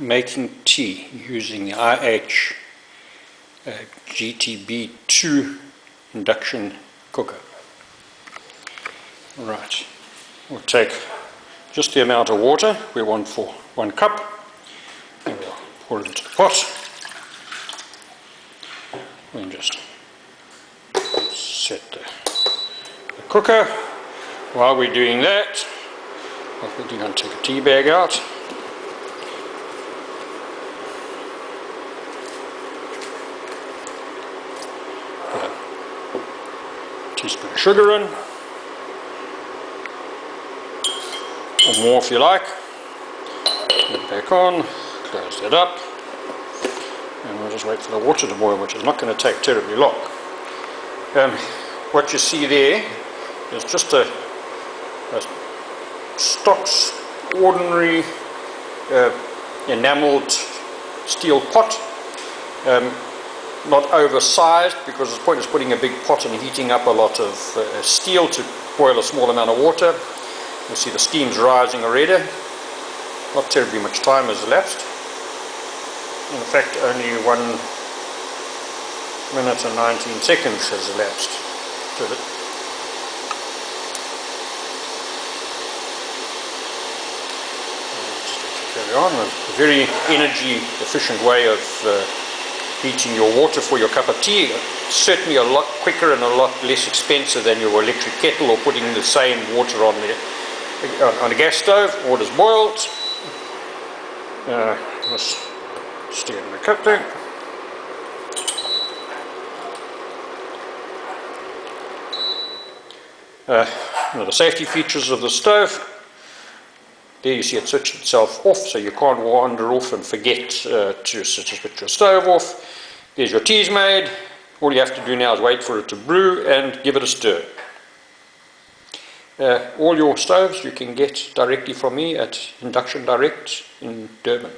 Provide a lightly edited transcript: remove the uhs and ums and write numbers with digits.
making tea using the IH GTB 2 induction cooker. Right, we'll take just the amount of water we want for 1 cup, and we'll pour it into the pot. We'll just set the cooker. While we're doing that, what we'll do, I'm going to take a tea bag out. Put a teaspoon of sugar in, or more if you like. Put it back on, close that up, and we'll just wait for the water to boil, which is not going to take terribly long. What you see there is just a stock ordinary enameled steel pot, not oversized, because the point is putting a big pot and heating up a lot of steel to boil a small amount of water. You see the steam's rising already. Not terribly much time has elapsed. In fact, only 1 minute and 19 seconds has elapsed. Carry on. A very energy efficient way of heating your water for your cup of tea. Certainly a lot quicker and a lot less expensive than your electric kettle or putting the same water on a gas stove. Water's boiled. Let's stick it in the cup there. One of the safety features of the stove, there you see it switched itself off, so you can't wander off and forget to switch your stove off. There's your tea's made. All you have to do now is wait for it to brew and give it a stir. All your stoves you can get directly from me at Induction Direct in Durban.